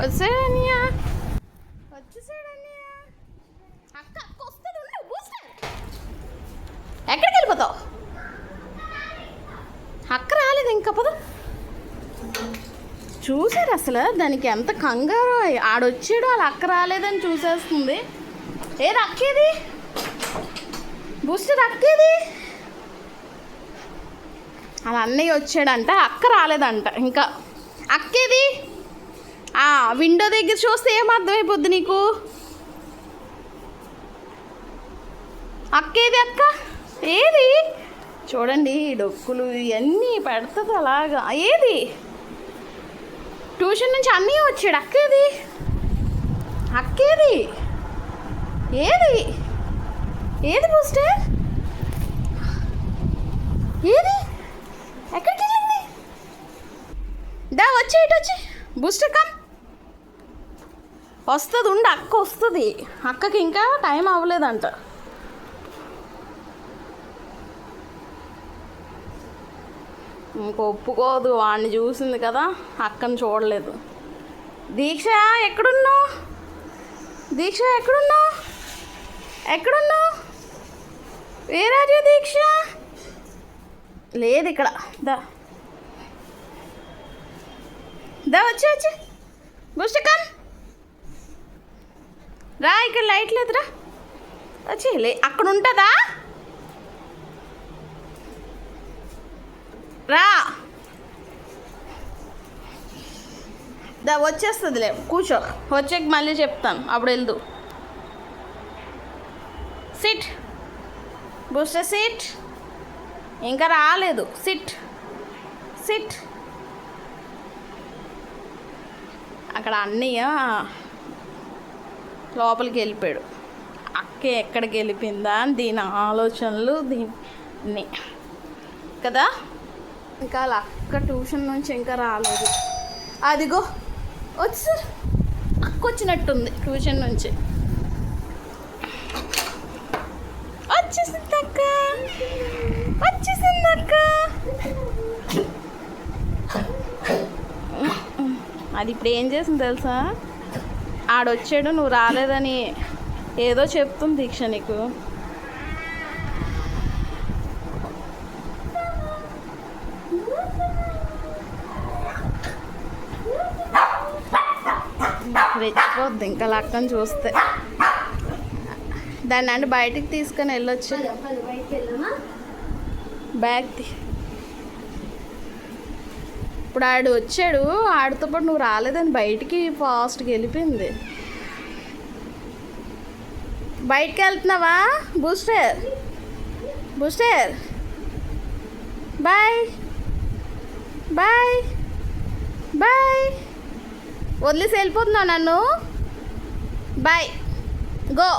వచ్చేసాడన్నయ్య, వచ్చేసాడన్నయ్య. అక్క అక్క వస్తుంది, ఉండు బూస్టర్. ఎక్కడికి వెళ్ళిపోతావు? అక్క రాలేదు ఇంకా, పద. చూసారు అసలు దానికి ఎంత కంగారు, ఆడొచ్చాడు వాళ్ళ అక్క రాలేదని చూసేస్తుంది. ఏది అక్కేది? బూస్టర్ అక్కేది? అలా అన్నయ్య వచ్చాడంట, అక్క రాలేదంట ఇంకా. అక్కేది? విండో దగ్గర చూస్తే ఏం అర్థమైపోద్ది నీకు? అక్కేది? అక్క ఏది? చూడండి డొక్కులు ఇవన్నీ పెడుతుంది అలాగా. ఏది? ట్యూషన్ నుంచి అన్నయ్య వచ్చాడు. అక్కేది? అక్కేది? ఏది? ఏది బూస్టర్? ఏది? ఎక్కడికి వెళ్ళింది? దా వచ్చి ఇటు వచ్చి బూస్టర్ కమ్. వస్తుంది, ఉండి అక్క వస్తుంది. అక్కకి ఇంకా టైం అవ్వలేదంట. ఇంక ఒప్పుకోదు, వాడిని చూసింది కదా, అక్కని చూడలేదు. దీక్ష ఎక్కడున్నావు? దీక్ష ఎక్కడున్నావు? ఎక్కడున్నావు? వేరాజు దీక్ష లేదు ఇక్కడ. దా దా వచ్చి వచ్చి పుస్తకం రా, ఇక్కడ లైట్ లేదురా, వచ్చి అక్కడ ఉంటుందా? రా, దా వచ్చేస్తుందిలే, కూర్చో. వచ్చాక మళ్ళీ చెప్తాను, అప్పుడు వెళ్దు. SIT booster, SIT. ఇంకా రాలేదు, సిట్ సిట్. అక్కడ అన్నయ్య లోపలికి వెళ్ళిపోయాడు. అక్క ఎక్కడికి వెళ్ళిపోయిందా అని దీని ఆలోచనలు దీన్ని కదా. ఇంకా వాళ్ళ అక్క ట్యూషన్ నుంచి ఇంకా రాలేదు. అదిగో వచ్చి అక్క వచ్చినట్టుంది ట్యూషన్ నుంచి. వచ్చేసింది అక్క, వచ్చేసింది అక్క. అది ఇప్పుడు ఏం చేసింది తెలుసా? ఆడొచ్చాడు నువ్వు రాలేదని ఏదో చెప్తుంది దీక్ష నీకు. రెచ్చిపోద్ది ఇంకా లక్కని చూస్తే. దాన్ని అంటే బయటికి తీసుకొని వెళ్ళొచ్చు. బ్యాగ్ ఇప్పుడు ఆడు వచ్చాడు, ఆడితో పాటు నువ్వు రాలేదని బయటికి ఫాస్ట్గా వెళ్ళిపోయింది. బయటికి వెళ్తున్నావా Booster? Booster bye bye bye. వదిలేసి వెళ్ళిపోతున్నావు నన్ను. Bye, go.